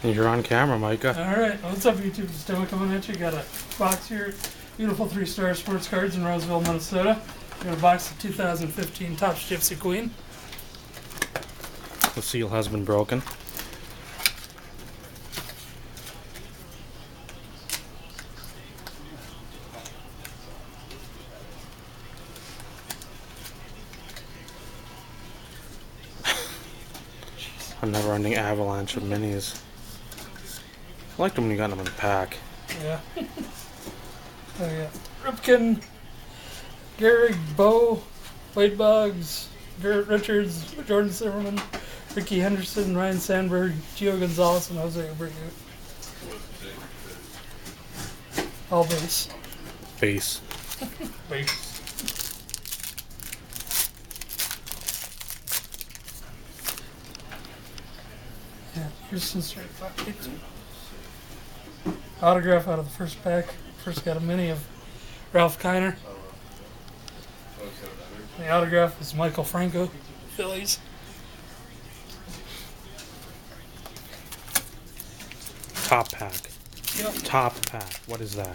You're on camera, Micah. Alright, what's up YouTube? Distemic coming at you. Got a box here. Beautiful 3-star sports cards in Roseville, Minnesota. Got a box of 2015 Topps Gypsy Queen. The seal has been broken. A never-ending avalanche of minis. I liked them when you got them in a pack. Yeah. Oh yeah. Ripken, Gehrig, Bo, Wade Boggs, Garrett Richards, Jordan Zimmerman, Ricky Henderson, Ryan Sandberg, Gio Gonzalez, and Jose Abreu. All base. Base. Base. Yeah, here's some straight pockets. Autograph out of the first pack. First got a mini of Ralph Kiner. The autograph is Michael Franco, Phillies. Top pack. Yep. Top pack. What is that?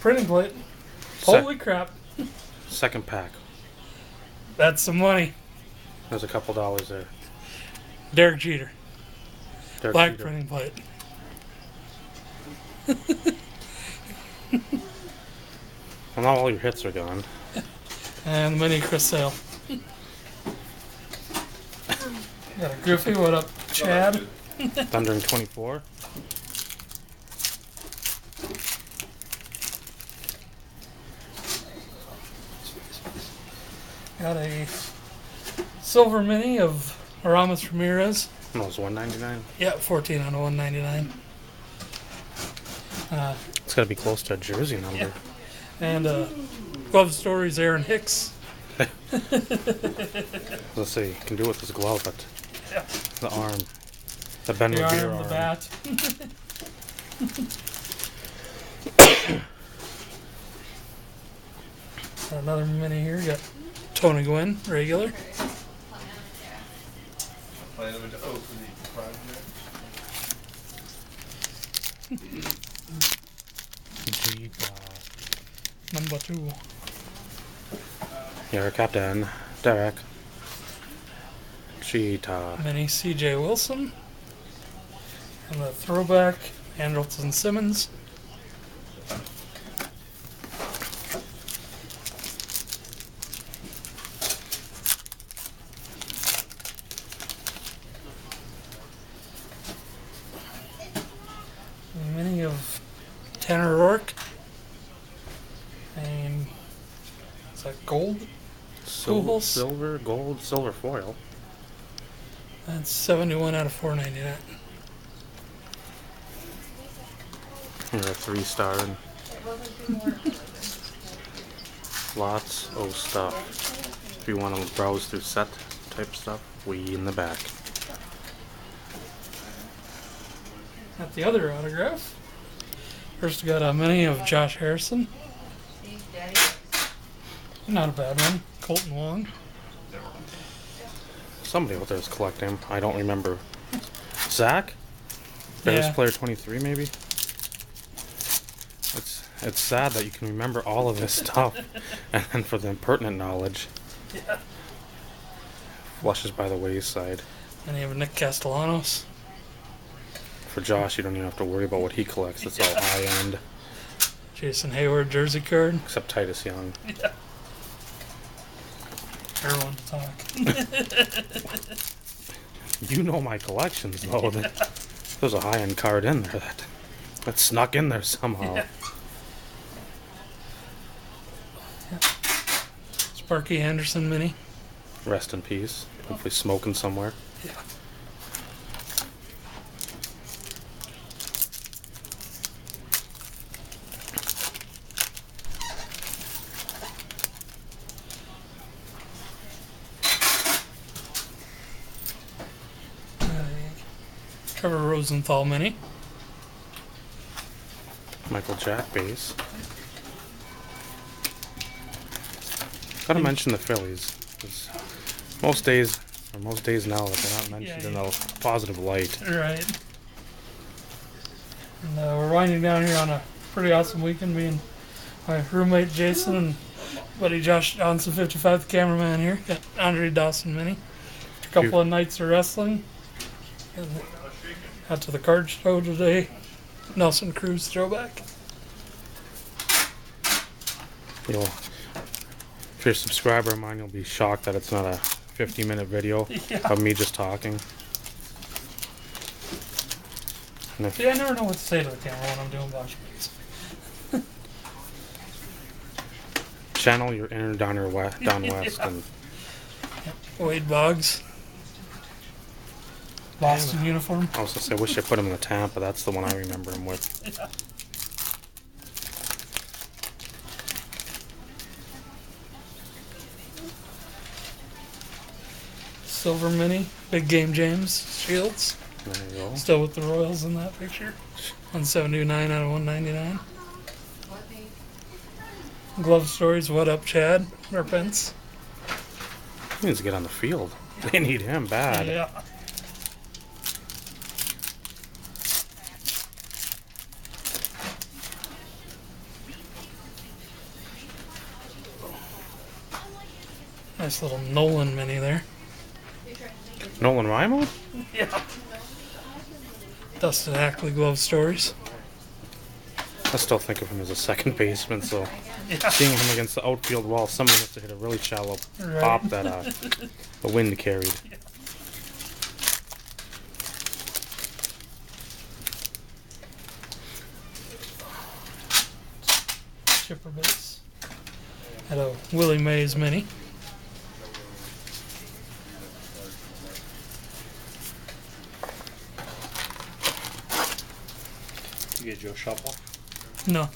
Printing plate. Holy crap. Second pack. That's some money. There's a couple dollars there. Derek Jeter. Derek Black Jeter. printing plate. Well, not all your hits are gone. And the mini Chris Sale. Got a Griffey. What up, Chad? Thundering 24. Got a silver mini of Aramis Ramirez. No, it was $1.99. Yeah, 14 out of 199. It's got to be close to a jersey number. Yeah. And Glove Stories Aaron Hicks. Let's see, you can do it with this glove, but Yeah. the arm, the Ben The Revere arm, the arm. bat. Got another mini here. Got Tony Gwynn, regular. Number 2. Your captain, Derek. Cheetah. Mini CJ Wilson. And the throwback, Andrelton Simmons. A mini of Tanner Rourke. And is that gold? Pujols. Silver, gold, silver foil. That's 71 out of 499. You're a 3-star. And lots of stuff. If you want to browse through set type stuff, we in the back. Got the other autograph. First we got a mini of Josh Harrison. Not a bad one. Colton Wong. Somebody out there is collecting them. I don't remember. Zach? Bears Yeah. player 23 maybe? It's sad that you can remember all of this stuff and then for the impertinent knowledge Yeah. flushes by the wayside. And you have Nick Castellanos. For Josh, you don't even have to worry about what he collects. It's all high end, Jason Hayward jersey card. except Titus Young. Yeah. Everyone to talk. You know my collections though. There's a high end card in there that snuck in there somehow. Yeah. Sparky Anderson mini. Rest in peace. Hopefully smoking somewhere. Yeah. Trevor Rosenthal mini. Michael Jack base. Gotta mention the Phillies. Most days now that they're not mentioned in a positive light. Right. And we're winding down here on a pretty awesome weekend. Me and my roommate Jason and buddy Josh Johnson, 55, the cameraman here, got Andre Dawson Mini. A couple of nights of wrestling. And out to the card show today. Nelson Cruz throwback. If you're a subscriber of mine, you'll be shocked that it's not a 50-minute video of me just talking. See, I never know what to say to the camera when I'm doing Bosch Bags. Channel your inner down west and Wade Boggs. Boston uniform. I was gonna say, I wish I put him in the Tampa. That's the one I remember him with. Yeah. Silver Mini, Big Game James Shields. There you go. Still with the Royals in that picture. 179 out of 199. Glove Stories, What Up Chad? Pence. He needs to get on the field. They need him bad. Yeah. Nice little Nolan Mini there. Nolan Rimo? Yeah. Dustin Ackley Glove Stories. I still think of him as a second baseman, so seeing him against the outfield wall, somebody must have hit a really shallow pop that the wind carried. Chipper base. Had a Willie Mays Mini. You get Joe Shopwell? No.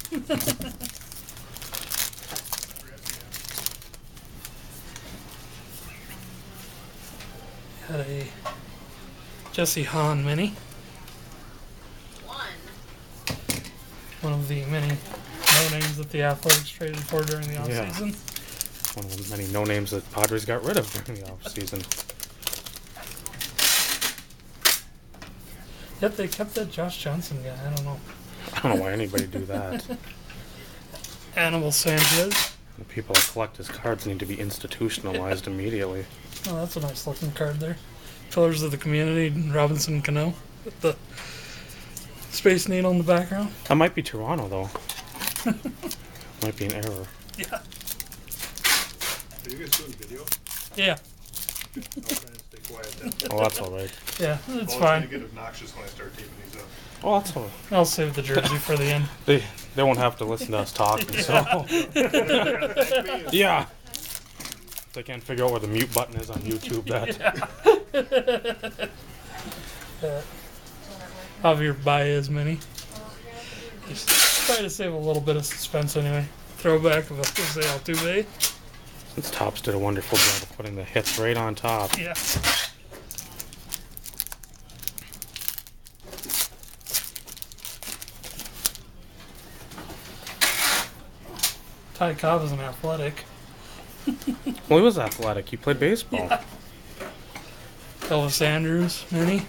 Had a Jesse Hahn Mini. One of the many no-names that the Athletics traded for during the offseason. One of the many no-names that Padres got rid of during the offseason. Yet they kept that Josh Johnson guy. I don't know. I don't know why anybody do that. Animal Sanchez. The people that collect his cards need to be institutionalized immediately. Oh, that's a nice looking card there. Pillars of the Community, Robinson Cano, with the Space Needle in the background. That might be Toronto, though. Might be an error. Yeah. Are you guys doing video? Yeah. I'll try and stay quiet then. Oh, that's all right. Yeah, it's Well, it's fine. gonna get obnoxious when I start taping these up. Oh, that's all right. I'll save the jersey for the end. They won't have to listen to us talking, so... Yeah. They can't figure out where the mute button is on YouTube. Javier Baez Mini. Just try to save a little bit of suspense anyway. Throwback of a Jose Altuve. Since Topps did a wonderful job of putting the hits right on top. Yeah. Ty Cobb is an athletic. Well, he was athletic. He played baseball. Yeah. Elvis Andrews Mini.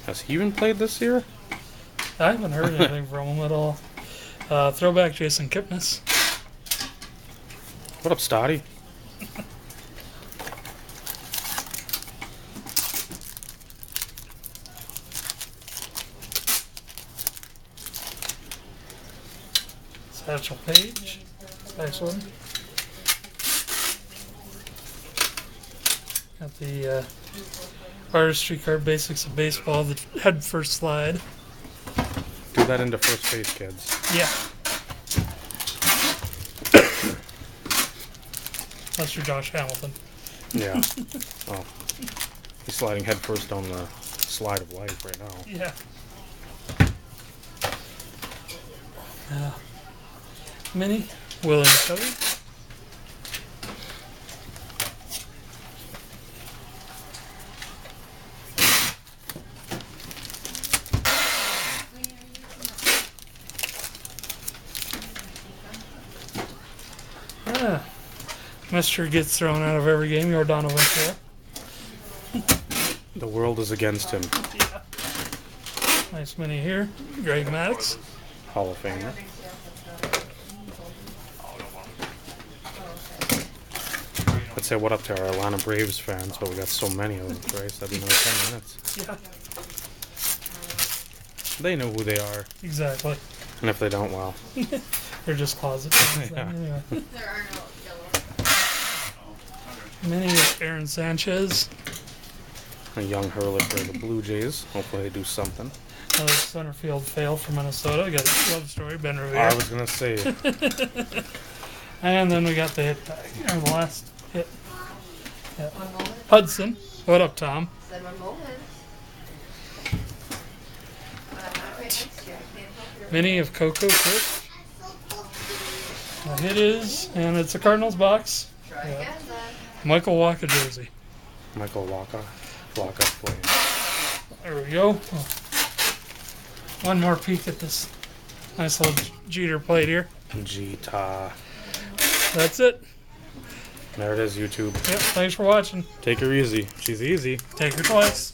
Has he even played this year? I haven't heard anything from him at all. Throwback Jason Kipnis. What up, Stotty? Satchel Paige. Next one. Got the artistry card basics of baseball, the head first slide. Do that into first base, kids. Yeah. Unless you're Josh Hamilton. Yeah. Oh. He's sliding head first down the slide of life right now. Yeah. Mini, William Covey. Mister gets thrown out of every game, Yordano Ventura. The world is against him. Yeah. Nice mini here. Greg Maddox. Hall of Famer. Let's say what up to our Atlanta Braves fans, but we got so many of them, Christ. That'd be another 10 minutes. Yeah. They know who they are. Exactly. And if they don't, well. They're just closet fans. Yeah. Anyway. There are no yellow. Mini of Aaron Sanchez. A young hurler for the Blue Jays. Hopefully they do something. Another center field fail for Minnesota. We got a love story, Ben Revere. I was going to say, And then we got the hit bag. Or the last hit. Yeah. One moment. Hudson. What up, Tom? Said one moment. I'm not right next to you. I can't help you. Mini of Coco Chris. The hit is, and it's a Cardinals box. Try again then. Michael Walker jersey. Michael Walker. Flame. There we go. Oh. One more peek at this nice little Jeter plate here. Gita. That's it. There it is, YouTube. Yep, thanks for watching. Take her easy. She's easy. Take her twice.